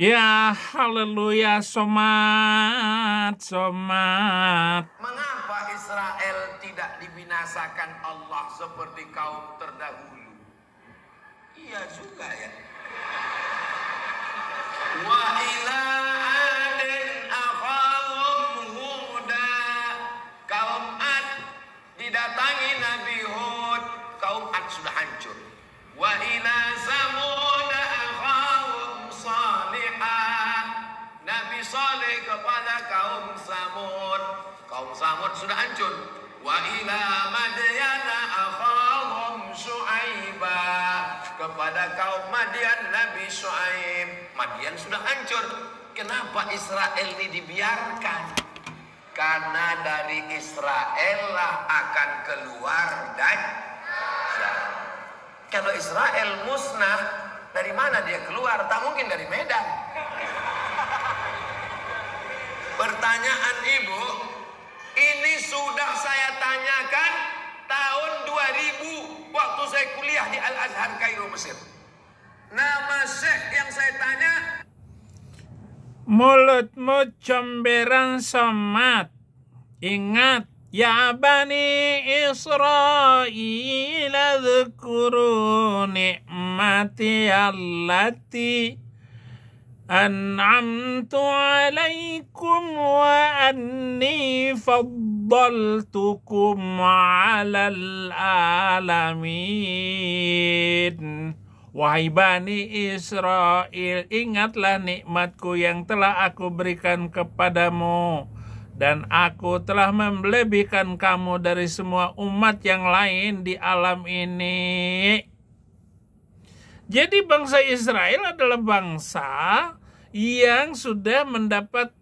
Ya, haleluya, somat, somat. Mengapa Israel tidak dibinasakan Allah seperti kaum terdahulu? Iya juga ya. Wa ila adin akhahum huda. Kaum Ad didatangi Nabi Hud, kaum Ad sudah hancur. Wa ila Samud akhahum Salihah. Nabi Saleh kepada kaum Samud. Kaum Samud sudah hancur. Wa ila Madyan akhahum Syuaibah. Kepada kaum Madian Nabi Syuaib. Madian sudah hancur. Kenapa Israel ini dibiarkan? Karena dari Israel lah akan keluar Dajjal. Kalau Israel musnah, dari mana dia keluar? Tak mungkin dari Medan. Pertanyaan ibu, ini sudah saya tanyakan tahun 2000 waktu saya kuliah di Al-Azhar Kairo, Mesir. Nama syekh yang saya tanya, Mulutmu comberan, somat. Ingat, ya Bani Israel, dzkuru ni'mati allati an'amtu alaikum wa anni faddaltukum 'alal alamin. Wahai Bani Israel, ingatlah nikmatku yang telah aku berikan kepadamu, dan aku telah melebihkan kamu dari semua umat yang lain di alam ini. Jadi bangsa Israel adalah bangsa yang sudah mendapat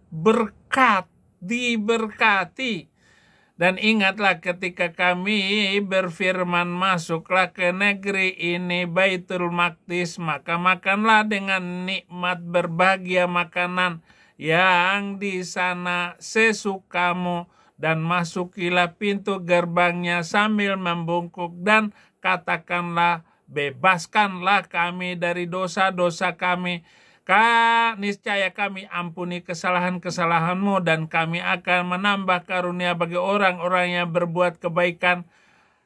berkat, diberkati. Dan ingatlah ketika kami berfirman, masuklah ke negeri ini, Baitul Maqdis, maka makanlah dengan nikmat berbahagia makanan yang di sana sesukamu, dan masukilah pintu gerbangnya sambil membungkuk, dan katakanlah, bebaskanlah kami dari dosa-dosa kami. Niscaya kami ampuni kesalahan-kesalahanmu, dan kami akan menambah karunia bagi orang-orang yang berbuat kebaikan.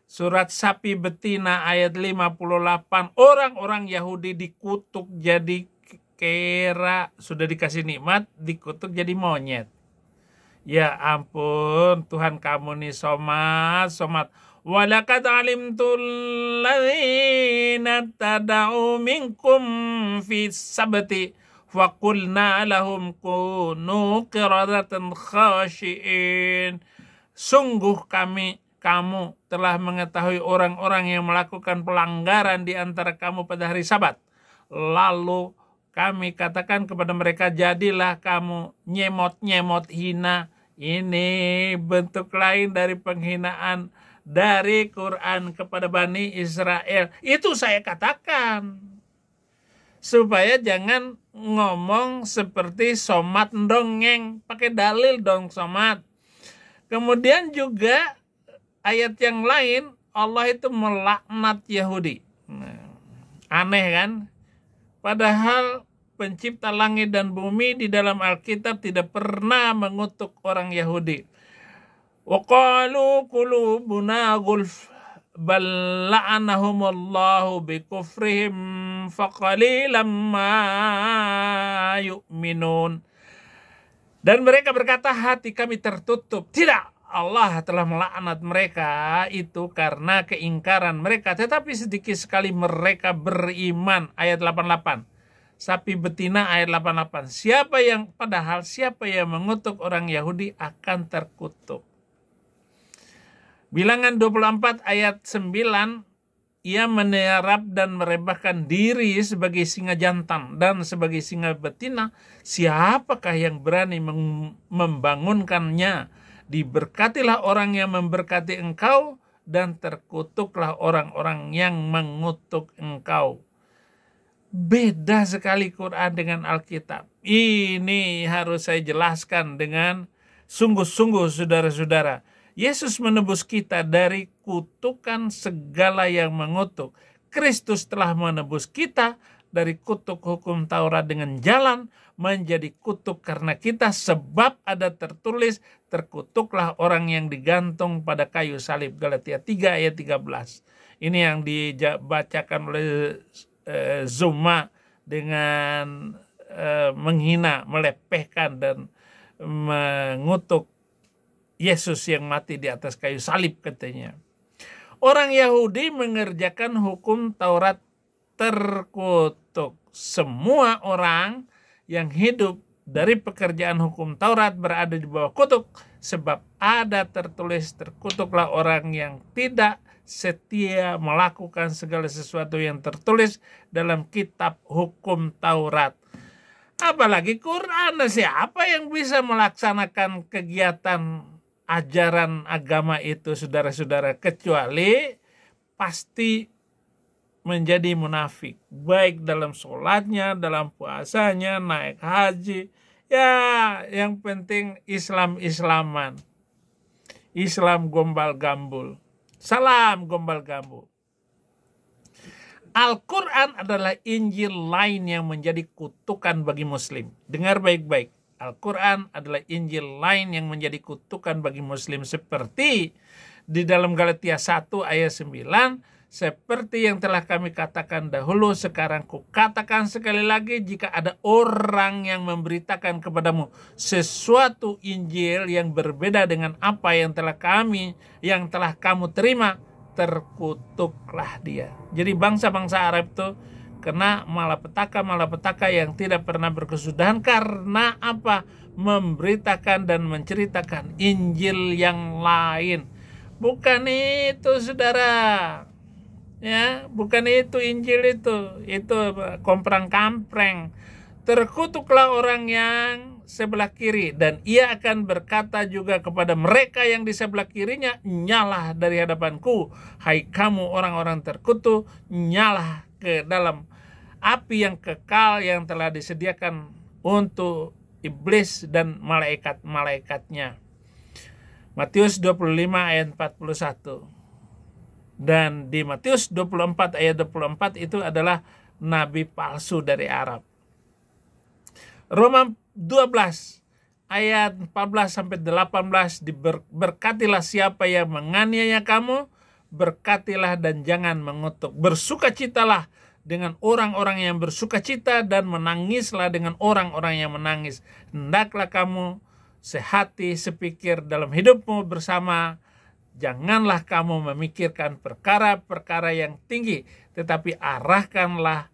Surat Sapi Betina ayat 58. Orang-orang Yahudi dikutuk jadi kera, sudah dikasih nikmat, dikutuk jadi monyet. Ya ampun, Tuhan kamu nih somat. Walaqad alimtul ladzina tada'u minkum fis sabti faqulna lahum kunu qiradatan khashiin. Sungguh kamu telah mengetahui orang-orang yang melakukan pelanggaran di antara kamu pada hari Sabat. Lalu kami katakan kepada mereka, jadilah kamu nyemot-nyemot hina. Ini bentuk lain dari penghinaan dari Quran kepada Bani Israel. Itu saya katakan supaya jangan ngomong seperti somat dongeng, pakai dalil dong somat. Kemudian juga ayat yang lain, Allah itu melaknat Yahudi. Aneh kan? Padahal pencipta langit dan bumi di dalam Alkitab tidak pernah mengutuk orang Yahudi. وَقَالُوا قُلُوبُنَا غُلْفٌ بَلْ لَعَنَهُمُ اللَّهُ بِكُفْرِهِمْ فَقَلِيلًا مَا يُؤْمِنُونَ. Dan mereka berkata, hati kami tertutup. Tidak, Allah telah melaknat mereka itu karena keingkaran mereka, tetapi sedikit sekali mereka beriman. Ayat 88. Sapi Betina ayat 88. Siapa yang mengutuk orang Yahudi akan terkutuk. Bilangan 24 ayat 9, ia menerap dan merebahkan diri sebagai singa jantan dan sebagai singa betina. Siapakah yang berani membangunkannya? Diberkatilah orang yang memberkati engkau, dan terkutuklah orang-orang yang mengutuk engkau. Beda sekali Quran dengan Alkitab. Ini harus saya jelaskan dengan sungguh-sungguh saudara-saudara. Yesus menebus kita dari kutukan segala yang mengutuk. Kristus telah menebus kita dari kutuk hukum Taurat dengan jalan menjadi kutuk karena kita, sebab ada tertulis, terkutuklah orang yang digantung pada kayu salib. Galatia 3 ayat 13. Ini yang dibacakan oleh Zuma dengan menghina, melepehkan dan mengutuk Yesus yang mati di atas kayu salib katanya. Orang Yahudi mengerjakan hukum Taurat terkutuk. Semua orang yang hidup dari pekerjaan hukum Taurat berada di bawah kutuk, sebab ada tertulis, terkutuklah orang yang tidak setia melakukan segala sesuatu yang tertulis dalam kitab hukum Taurat. Apalagi Quran, siapa yang bisa melaksanakan kegiatan ajaran agama itu, saudara-saudara, kecuali pasti menjadi munafik, baik dalam sholatnya, dalam puasanya, naik haji, ya yang penting Islam-Islaman, Islam gombal-gambul, salam gombal-gambul. Al-Quran adalah Injil lain yang menjadi kutukan bagi Muslim. Dengar baik-baik. Al-Quran adalah Injil lain yang menjadi kutukan bagi Muslim. Seperti di dalam Galatia 1 ayat 9. Seperti yang telah kami katakan dahulu, sekarang kukatakan sekali lagi, jika ada orang yang memberitakan kepadamu sesuatu Injil yang berbeda dengan apa yang telah kamu terima, terkutuklah dia. Jadi bangsa-bangsa Arab itu kena malapetaka yang tidak pernah berkesudahan karena apa? Memberitakan dan menceritakan Injil yang lain. Bukan itu, saudara. Ya, bukan itu Injil itu komprang-kampreng. Terkutuklah orang yang sebelah kiri, dan ia akan berkata juga kepada mereka yang di sebelah kirinya, nyalah dari hadapanku, hai kamu orang-orang terkutuk, nyalah ke dalam api yang kekal yang telah disediakan untuk iblis dan malaikat-malaikatnya. Matius 25 ayat 41. Dan di Matius 24 ayat 24 itu adalah nabi palsu dari Arab. Roma 12 ayat 14 sampai 18, berkatilah siapa yang menganiaya kamu, berkatilah dan jangan mengutuk. Bersukacitalah dengan orang-orang yang bersukacita dan menangislah dengan orang-orang yang menangis. Hendaklah kamu sehati sepikir dalam hidupmu bersama. Janganlah kamu memikirkan perkara-perkara yang tinggi, tetapi arahkanlah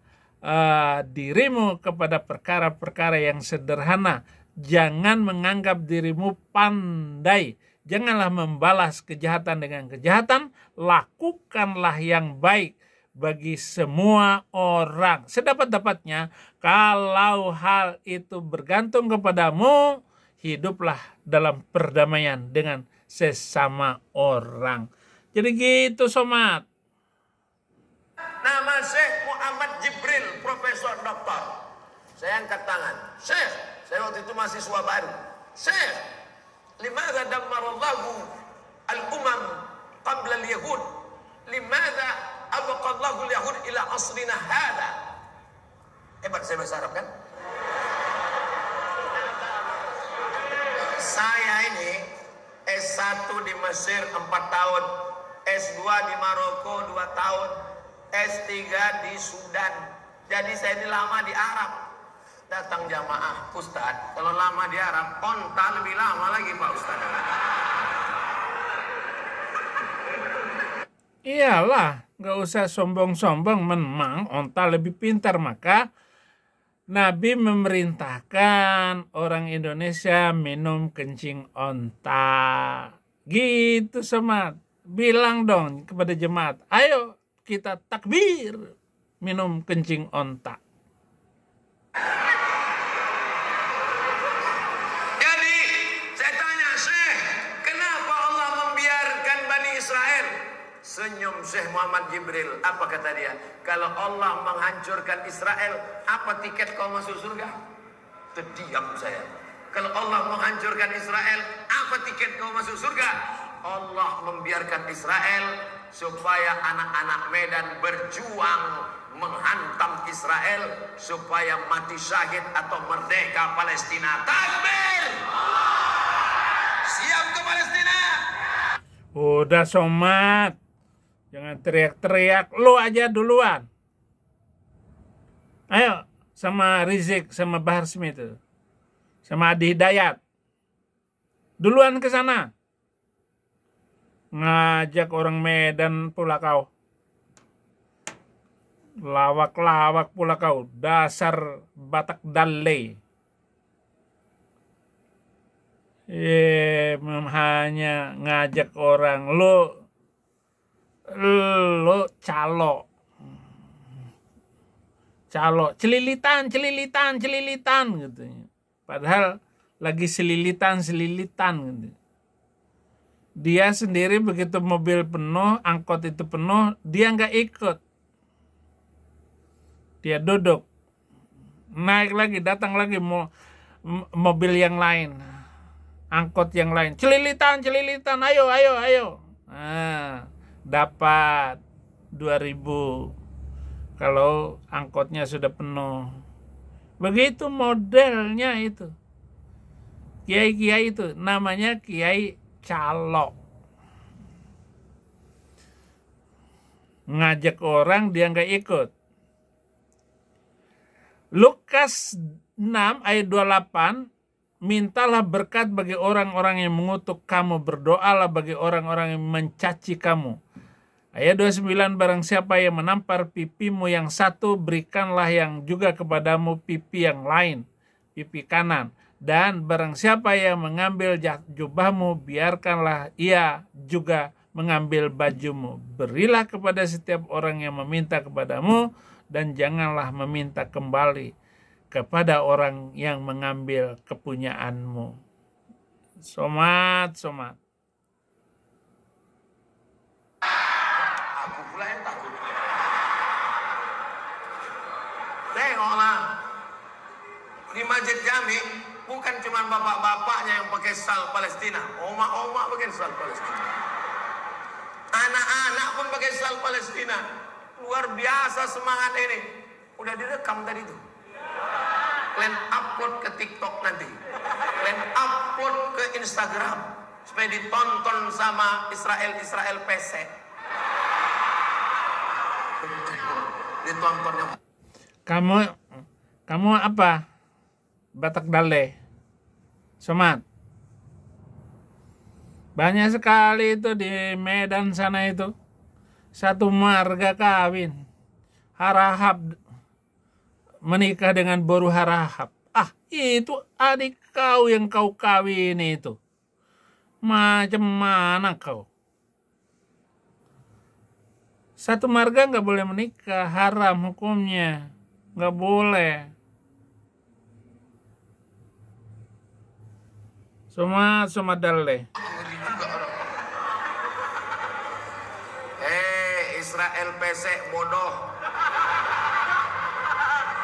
dirimu kepada perkara-perkara yang sederhana. Jangan menganggap dirimu pandai. Janganlah membalas kejahatan dengan kejahatan. Lakukanlah yang baik bagi semua orang. Sedapat-dapatnya, kalau hal itu bergantung kepadamu, hiduplah dalam perdamaian dengan sesama orang. Jadi gitu, somat. Nama Syekh Muhammad Jibril, Profesor Doktor. Saya angkat tangan. Syekh, saya waktu itu mahasiswa baru. Syekh, limadha dammarallahu al-umam qabla al-yahud? Limadha abqallahu al-yahud ila asrina hadha? Hebat saya bahasa Arab kan? Saya ini S1 di Mesir 4 tahun, S2 di Maroko 2 tahun, S3 di Sudan. Jadi saya ini lama di Arab. Datang jamaah, Ustadz, kalau lama di Arab, onta lebih lama lagi Pak Ustadz. Iyalah, gak usah sombong-sombong, memang onta lebih pintar. Maka Nabi memerintahkan orang Indonesia minum kencing onta. Gitu, somat. Bilang dong kepada jemaat, ayo kita takbir minum kencing onta. Jadi saya tanya, Syekh, kenapa Allah membiarkan Bani Israel? Senyum Syekh Muhammad Jibril. Apa kata dia? Kalau Allah menghancurkan Israel, apa tiket kau masuk surga? Terdiam saya. Kalau Allah menghancurkan Israel, apa tiket kau masuk surga? Allah membiarkan Israel supaya anak-anak Medan berjuang menghantam Israel supaya mati syahid atau merdeka Palestina. Takbir! Siap ke Palestina? Udah Somad, jangan teriak-teriak, lu aja duluan. Ayo, sama Rizik, sama Bahar Smith, sama Adi Hidayat, duluan ke sana. Ngajak orang Medan pula kau. Lawak-lawak pula kau, dasar Batak Dalle. Hanya ngajak orang, lo calo, celilitan gitu. Padahal lagi selilitan gitu. Dia sendiri begitu mobil penuh, angkot itu penuh, dia nggak ikut. Dia duduk, naik lagi, datang lagi mobil yang lain, angkot yang lain, celilitan, ayo. Nah, dapat 2.000 kalau angkotnya sudah penuh. Begitu modelnya itu. Kiai-kiai itu namanya kiai calo. Ngajak orang dia nggak ikut. Lukas 6 ayat 28, mintalah berkat bagi orang-orang yang mengutuk kamu, berdoalah bagi orang-orang yang mencaci kamu. Ayat 29, barang siapa yang menampar pipimu yang satu, berikanlah yang juga kepadamu pipi yang lain, pipi kanan. Dan barang siapa yang mengambil jubahmu, biarkanlah ia juga mengambil bajumu. Berilah kepada setiap orang yang meminta kepadamu, dan janganlah meminta kembali kepada orang yang mengambil kepunyaanmu. Somat. Aku pula yang takut. Tengoklah, di Masjid Jami bukan cuma bapak-bapaknya yang pakai sal Palestina, omak-omak pakai sal Palestina, anak-anak pun pakai sal Palestina. Luar biasa semangat ini. Udah direkam tadi tuh. Kalian upload ke TikTok nanti. Kalian upload ke Instagram supaya ditonton sama Israel PC. Ditontonnya. Kamu apa? Batak Dalle. Somat. Banyak sekali itu di Medan sana itu. Satu marga kawin. Harahap menikah dengan Boru Harahap. Itu adik kau yang kau kawin itu. Macam mana kau? Satu marga nggak boleh menikah, haram hukumnya. Nggak boleh. Somat Dalle. Israel pesek bodoh.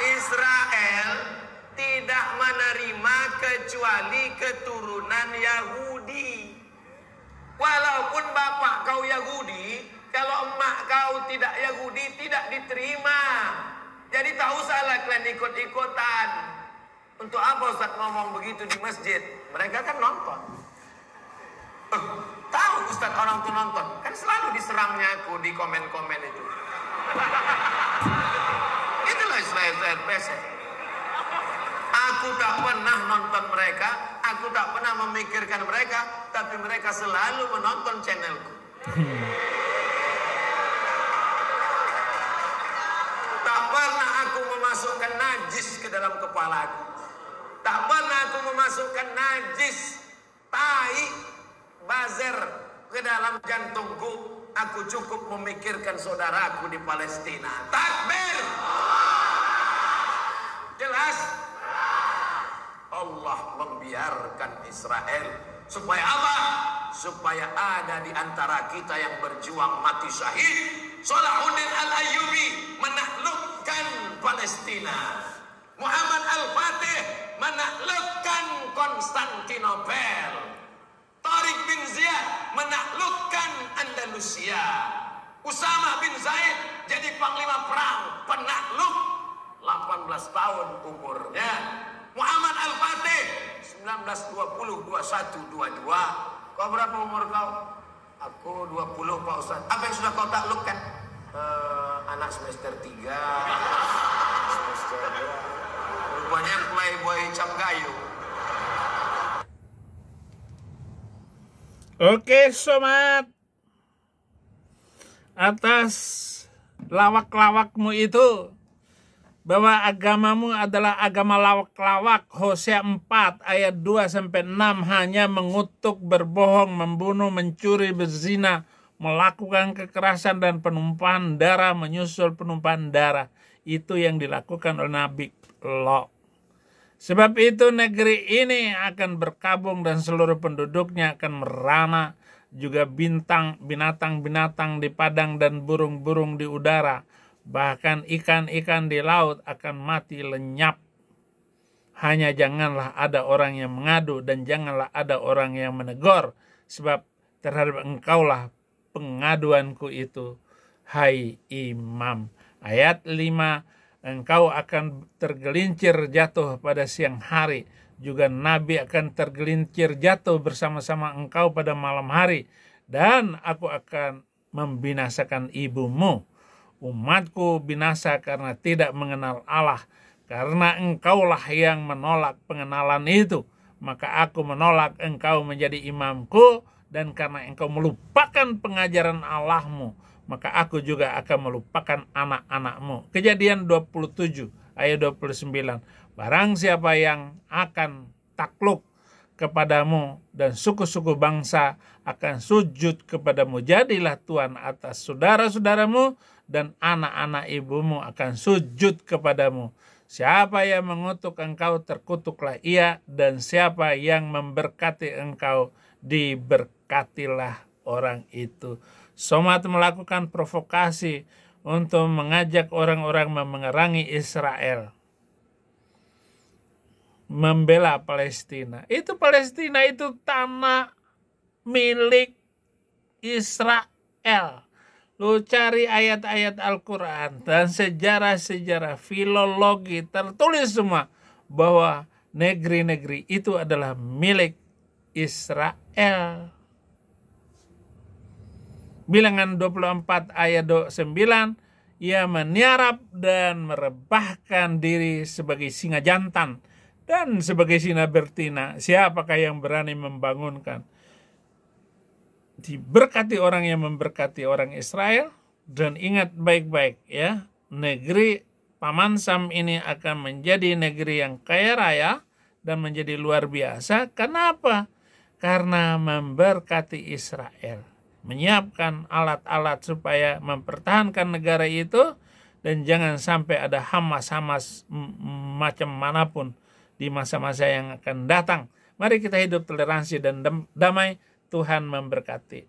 Israel tidak menerima kecuali keturunan Yahudi. Walaupun bapak kau Yahudi, kalau emak kau tidak Yahudi tidak diterima. Jadi tak usahlah kalian ikut-ikutan. Untuk apa Ustaz ngomong begitu di masjid? Mereka kan nonton. Tahu Ustaz orang tuh nonton, kan selalu diserangnya aku di komen-komen itu. Itulah Israel PC. Aku tak pernah nonton mereka, aku tak pernah memikirkan mereka, tapi mereka selalu menonton channelku. Tak pernah aku memasukkan najis ke dalam kepalaku. Tak pernah aku memasukkan najis, tai, bazer ke dalam jantungku. Aku cukup memikirkan saudaraku di Palestina. Takbir! Jelas? Allah membiarkan Israel supaya apa? Supaya ada di antara kita yang berjuang mati syahid. Salahuddin Al-Ayyubi menaklukkan Palestina. Muhammad Al-Fatih menaklukkan Konstantinopel. Tariq bin Ziyad menaklukkan Andalusia. Usama bin Zaid jadi panglima perang penakluk 18 tahun umurnya. Muhammad Al-Fatih 1920, 21, 22. Kau berapa umur kau? Aku 20 Pak Ustaz. Apa yang sudah kau taklukkan? Anak semester 3, semester 2. Rupanya playboy cap gayu. Oke somat, atas lawak-lawakmu itu, bahwa agamamu adalah agama lawak-lawak. Hosea 4 ayat 2-6 hanya mengutuk, berbohong, membunuh, mencuri, berzina, melakukan kekerasan dan penumpahan darah, menyusul penumpahan darah. Itu yang dilakukan oleh Nabi Lot. Sebab itu negeri ini akan berkabung dan seluruh penduduknya akan merana, juga binatang-binatang di padang dan burung-burung di udara. Bahkan ikan-ikan di laut akan mati lenyap. Hanya janganlah ada orang yang mengadu dan janganlah ada orang yang menegur. Sebab terhadap engkaulah pengaduanku itu, hai imam. Ayat 5, engkau akan tergelincir jatuh pada siang hari. Juga Nabi akan tergelincir jatuh bersama-sama engkau pada malam hari. Dan aku akan membinasakan ibumu. Umatku binasa karena tidak mengenal Allah. Karena engkaulah yang menolak pengenalan itu, maka aku menolak engkau menjadi imamku. Dan karena engkau melupakan pengajaran Allahmu, maka aku juga akan melupakan anak-anakmu. Kejadian 27 ayat 29. Barang siapa yang akan takluk kepadamu dan suku-suku bangsa akan sujud kepadamu, jadilah Tuhan atas saudara-saudaramu, dan anak-anak ibumu akan sujud kepadamu. Siapa yang mengutuk engkau, terkutuklah ia, dan siapa yang memberkati engkau, diberkatilah orang itu. Somat melakukan provokasi untuk mengajak orang-orang memerangi Israel, membela Palestina. Palestina itu tanah milik Israel. Lu cari ayat-ayat Al-Quran dan sejarah-sejarah filologi tertulis semua bahwa negeri-negeri itu adalah milik Israel. Bilangan 24 ayat 9, ia meniarap dan merebahkan diri sebagai singa jantan dan sebagai singa betina. Siapakah yang berani membangunkan? Diberkati orang yang memberkati orang Israel. Dan ingat baik-baik ya, negeri Paman Sam ini akan menjadi negeri yang kaya raya dan menjadi luar biasa. Kenapa? Karena memberkati Israel, menyiapkan alat-alat supaya mempertahankan negara itu, dan jangan sampai ada hamas-hamas macam manapun di masa-masa yang akan datang. Mari kita hidup toleransi dan damai. Tuhan memberkati.